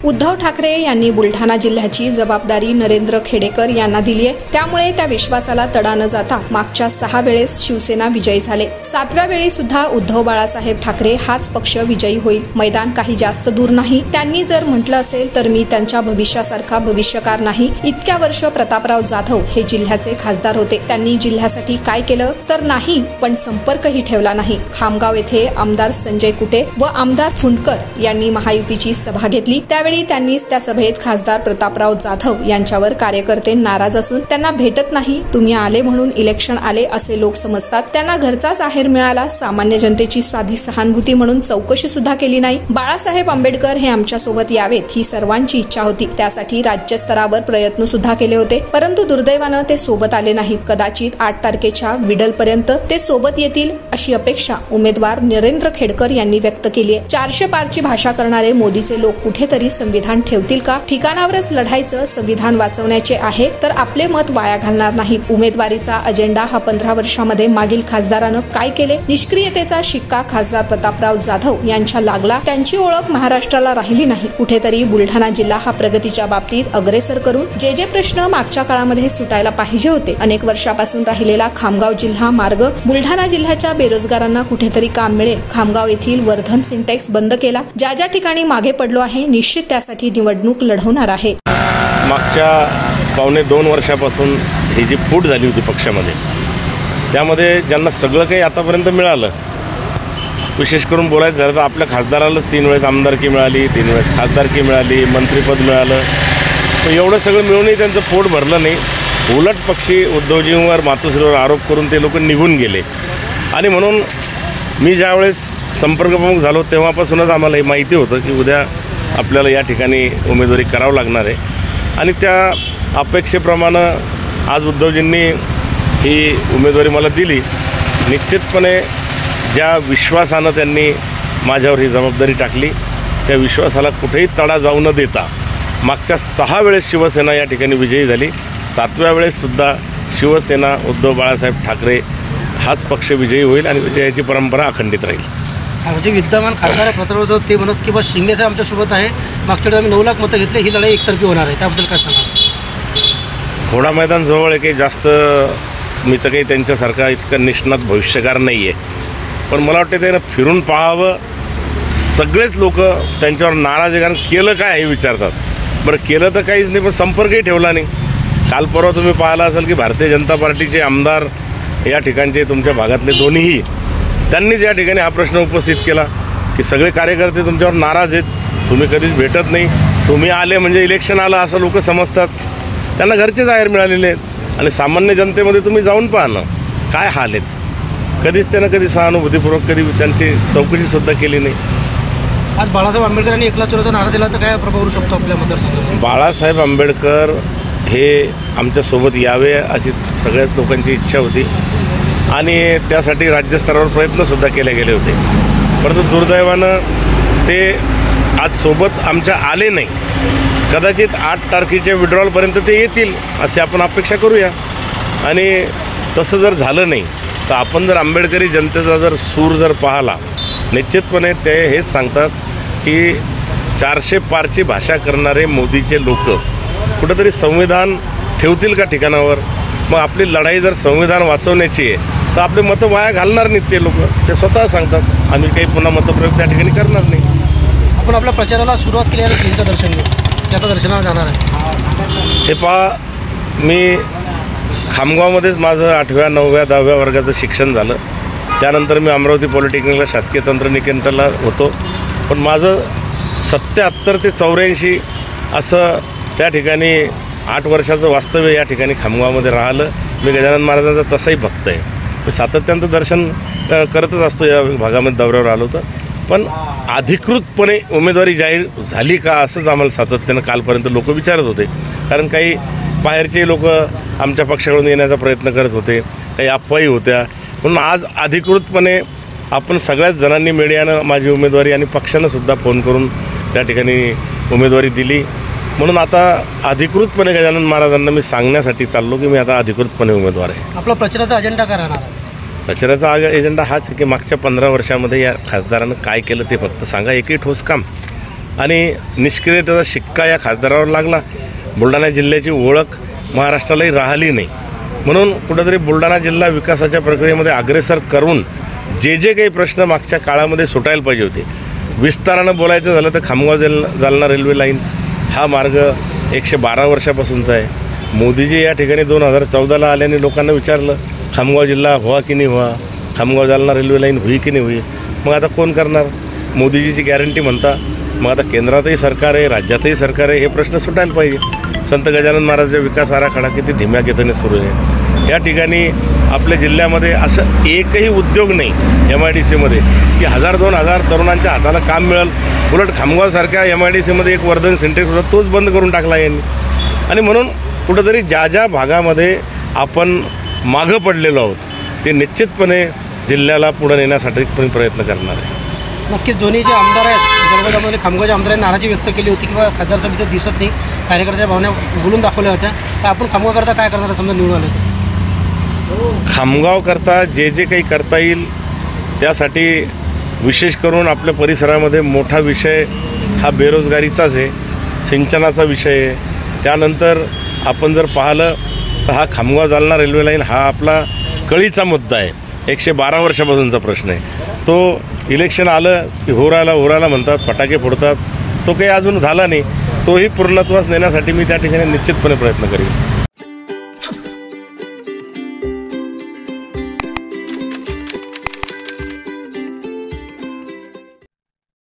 उद्धव ठाकरे यांनी बुलढाणा जिल्ह्याची जबाबदारी नरेंद्र खेडेकर यांना दिली आहे, त्यामुळे त्या विश्वासाला तडा न जाता मागच्या 6 वेळेस शिवसेना विजयी झाले। 7व्या वेळी सुद्धा उद्धव बाळासाहेब ठाकरे हाच पक्ष विजयी होईल। मैदान काही जास्त दूर नाही। त्यांनी जर म्हटलं असेल तर मी त्यांच्या भविष्यासारखा भविष्यकार नाही। इतक्या वर्ष प्रतापराव जाधव हे जिल्ह्याचे खासदार होते। त्यांनी जिल्ह्यासाठी काय केलं तर नाही, पण संपर्कही ठेवला नाही। खामगाव येथे आमदार संजय कुटे व आमदार फुंडकर यांनी महायुतीची सभा घेतली। त्यावेळी त्यांनीच त्या सभेत खासदार प्रतापराव जाधव यांच्यावर कार्यकर्ते नाराज असून त्यांना भेटत नाही, तुम्ही आले म्हणून इलेक्शन आले असे लोक समजतात। त्यांना घरचाच आहेर मिळाला। सामान्य जनतेची साधी सहानुभूती म्हणून चौकशी सुद्धा केली नाही। बाळासाहेब आंबेडकर हे आमच्या सोबत यावेत ही सर्वांची इच्छा होती। त्यासाठी राज्यस्तरावर प्रयत्न सुद्धा केले होते, परंतु दुर्दैवानं ते सोबत आले नाहीत। कदाचित 8 तारखेच्या विडलपर्यंत ते सोबत येतील अशी अपेक्षा उमेदवार नरेंद्र खेडेकर यांनी व्यक्त केली आहे। 400 पारची भाषा करणारे मोदीचे लोक कुठेतरी संविधान ठेवतील का? ठिकाणावरच लढायचं, संविधान वाचवण्याचे आहे तर आपले मत वाया घालणार नाहीत। उमेदवारीचा अजेंडा हा 15 वर्षांमध्ये मागील खासदारानं काय केले? निष्क्रियतेचा शिक्का खासदार प्रतापराव जाधव यांच्या लागला। त्यांची ओळख महाराष्ट्राला राहिली नाही। कुठेतरी बुलढाणा जिल्हा हा प्रगतीच्या बाबतीत अग्रेसर करून जे प्रश्न मागच्या काळामध्ये सुटायला पाहिजे होते, अनेक वर्षापासून राहिलेला खामगाव जिल्हा मार्ग, बुलढाणा जिल्ह्याच्या बेरोजगारांना कुठेतरी काम मिळेल। खामगाव येथील वर्धन सिंटेक्स बंद केला। ज्या ठिकाणी मागे पडलो आहे, निश्चित त्यासाठी निवडणूक लढवणार आहे। मागच्या 1.25 वर्षापासून ही जी फूट झाली होती पक्षामध्ये, त्यामध्ये ज्यांना सगळं काही आतापर्यंत मिळालं, विशेष करून बोलायचं झालं तर आपल्या खासदारालाच 3 वेळेस आमदारकी मिळाली, 3 वेळेस खासदारकी मिळाली, मंत्रिपद मिळालं, पण एवढं सगळं मिळूनही त्यांचं पोट भरलं नाही। उलट पक्षी उद्धवजींवर मातोश्रीवर आरोप करून ते लोक निघून गेले। आणि म्हणून मी ज्यावेळेस संपर्क प्रमुख झालो तेव्हापासूनच आम्हाला हे माहिती होतं की उद्या आपल्याला या ठिकाणी उमेदवारी करावं लागणार आहे। आणि त्या अपेक्षेप्रमाणे आज उद्धवजींनी ही उमेदवारी मला दिली। निश्चितपणे ज्या विश्वासानं त्यांनी माझ्यावर ही जबाबदारी टाकली, त्या विश्वासाला कुठेही तडा जाऊ न देता मागच्या 6 वेळेस शिवसेना या ठिकाणी विजयी झाली। 7व्या वेळेससुद्धा शिवसेना उद्धव बाळासाहेब ठाकरे हाच पक्ष विजयी होईल आणि विजयाची परंपरा अखंडित राहील। म्हणजे विद्यमान खासदार प्रतापराव ते म्हणत की बस शिंदे साहेब आमच्यासोबत आहे, मागच्या वेळी आम्ही 9 लाख मतं घेतले, ही लढाई एकतर्फी होणार आहे, त्याबद्दल काय सांगा? घोडा मैदान जवळ आहे, काही जास्त मी तर काही त्यांच्यासारखा इतका निष्णात भविष्यकार नाही आहे, पण मला वाटतं त्यानं फिरून पाहावं। सगळेच लोक त्यांच्यावर नाराज आहे, कारण केलं काय हे विचारतात। बरं, केलं तर काहीच नाही, पण संपर्कही ठेवला नाही। काल परवा तुम्ही पाहिला असाल की भारतीय जनता पार्टीचे आमदार या ठिकाणचे तुमच्या भागातले दोन्हीही, त्यांनीच या ठिकाणी हा प्रश्न उपस्थित केला की सगळे कार्यकर्ते तुमच्यावर नाराज आहेत, तुम्ही कधीच भेटत नाही, तुम्ही आले म्हणजे इलेक्शन आलं असं लोक समजतात। त्यांना घरचेच आहेर मिळालेले आहेत आणि सामान्य जनतेमध्ये तुम्ही जाऊन पाहा ना काय हाल आहेत। कधीच त्यांना कधी सहानुभूतीपूर्वक कधी त्यांची चौकशीसुद्धा केली नाही। आज बाळासाहेब आंबेडकरांनी 1 लाख चोराचा नारा दिला तर काय प्रभाव होऊ शकतो आपल्या मतदारसंघात? बाळासाहेब आंबेडकर हे आमच्यासोबत यावे अशी सगळ्याच लोकांची इच्छा होती आणि त्यासाठी राज्यस्तरावर प्रयत्नसुद्धा केले गेले होते, परंतु दुर्दैवानं ते आज सोबत आमच्या आले नाही। कदाचित 8 तारखेच्या विड्रॉलपर्यंत ते येतील अशी आपण अपेक्षा करूया। आणि तसं जर झालं नाही तर आपण जर आंबेडकरी जनतेचा जर सूर जर पाहिला, निश्चितपणे ते हेच सांगतात की 400 पारची भाषा करणारे मोदीचे लोक कुठंतरी संविधान ठेवतील का ठिकाणावर? मग आपली लढाई जर संविधान वाचवण्याची आहे तर आपले मतं वाया घालणार नाहीत ते लोक, ते स्वतः सांगतात। आम्ही काही पुन्हा मतप्रयोग त्या ठिकाणी करणार नाही। आपण आपल्या प्रचाराला सुरुवात केली आहे, श्रींचं दर्शन घेऊ, त्याचं दर्शनाला जाणार आहे। हे पहा, मी खामगावमध्येच माझं 8व्या 9व्या 10व्या वर्गाचं शिक्षण झालं। त्यानंतर मी अमरावती पॉलिटेक्निकला शासकीय तंत्रनिकेतनला होतो, पण माझं 77 ते 84 असं त्या ठिकाणी 8 वर्षाचं वास्तव्य या ठिकाणी खामगावमध्ये राहिलं। मी गजानन महाराजांचा तसाही भक्त आहे, मी सातत्यानं दर्शन करतच असतो या भागामध्ये दौऱ्यावर आलो तर। पण अधिकृतपणे उमेदवारी जाहीर झाली का असंच आम्हाला सातत्यानं कालपर्यंत लोक विचारत होते, कारण काही बाहेरचे लोक आमच्या पक्षाकडून येण्याचा प्रयत्न करत होते, काही अफवाही होत्या। म्हणून आज अधिकृतपणे आपण सगळ्याच जणांनी, मीडियानं माझी उमेदवारी आणि पक्षानंसुद्धा फोन करून त्या ठिकाणी उमेदवारी दिली। म्हणून आता अधिकृतपणे गजानन महाराजांना मी सांगण्यासाठी चाललो की मी आता अधिकृतपणे उमेदवार आहे। आपला प्रचाराचा अजेंडा काय राहणार आहे? प्रचाराचा एजेंडा हाच आहे की मागच्या 15 वर्षामध्ये या खासदारानं काय केलं ते फक्त सांगा, एकही ठोस काम आणि निष्क्रियतेचा शिक्का या खासदारावर लागला. बुलढाणा जिल्ह्याची ओळख महाराष्ट्रालाही राहिली नाही. म्हणून कुठंतरी बुलढाणा जिल्हा विकासाच्या प्रक्रियेमध्ये अग्रेसर करून जे काही प्रश्न मागच्या काळामध्ये सुटायला पाहिजे होते, विस्तारानं बोलायचं झालं तर खामगाव जालना रेल्वे लाईन हा मार्ग 112 वर्षापासूनचा आहे. मोदीजी या ठिकाणी 2014ला आल्याने लोकांना विचारलं खामगाव जिल्हा व्हा की नाही व्हा, खामगाव जालना रेल्वे लाईन होई की नाही होई. मग आता कोण करणार? मोदीजीची गॅरंटी म्हणता. मग आता केंद्रातही सरकार आहे, राज्यातही सरकार आहे, हे प्रश्न सुटायला पाहिजे. संत गजानन महाराजांचा विकास आराखडा किती धीम्या गतीने सुरू आहे. या ठिकाणी आपल्या जिल्ह्यामध्ये असं एकही उद्योग नाही MIDCमध्ये की 1000-2000 तरुणांच्या हाताला काम मिळेल. उलट खामगावसारख्या MIDCमध्ये एक वर्धन सेंटर होता, तोच बंद करून टाकला यांनी. आणि म्हणून कुठंतरी ज्या भागामध्ये आपण मागं पडलेलो आहोत ते निश्चितपणे जिल्ह्याला पुढे नेण्यासाठी पण प्रयत्न करणार आहे. नक्कीच दोन्ही जे आमदार आहेत जळगाव खामगावच्या आमदारांनी नाराजी व्यक्त केली होती किंवा खासदार सभेचं दिसत नाही, कार्यकर्त्याच्या भावना बोलून दाखवल्या होत्या. तर आपण खामगावकरता काय करणार समजा निवडून आले तर? खामगावकरता जे काही करता येईल त्यासाठी विशेष करून आपल्या परिसरामध्ये मोठा विषय हा बेरोजगारीचाच आहे, सिंचनाचा विषय आहे. त्यानंतर आपण जर पाहिलं तर हा खामगाव जालना रेल्वे लाईन हा आपला कळीचा मुद्दा आहे. 112 वर्षापासूनचा प्रश्न आहे. तो इलेक्शन आलं की होराला म्हणतात, फटाके फोडतात. तो काही अजून झाला नाही. तोही पूर्णत्वास नेण्यासाठी मी त्या ठिकाणी निश्चितपणे प्रयत्न करेन.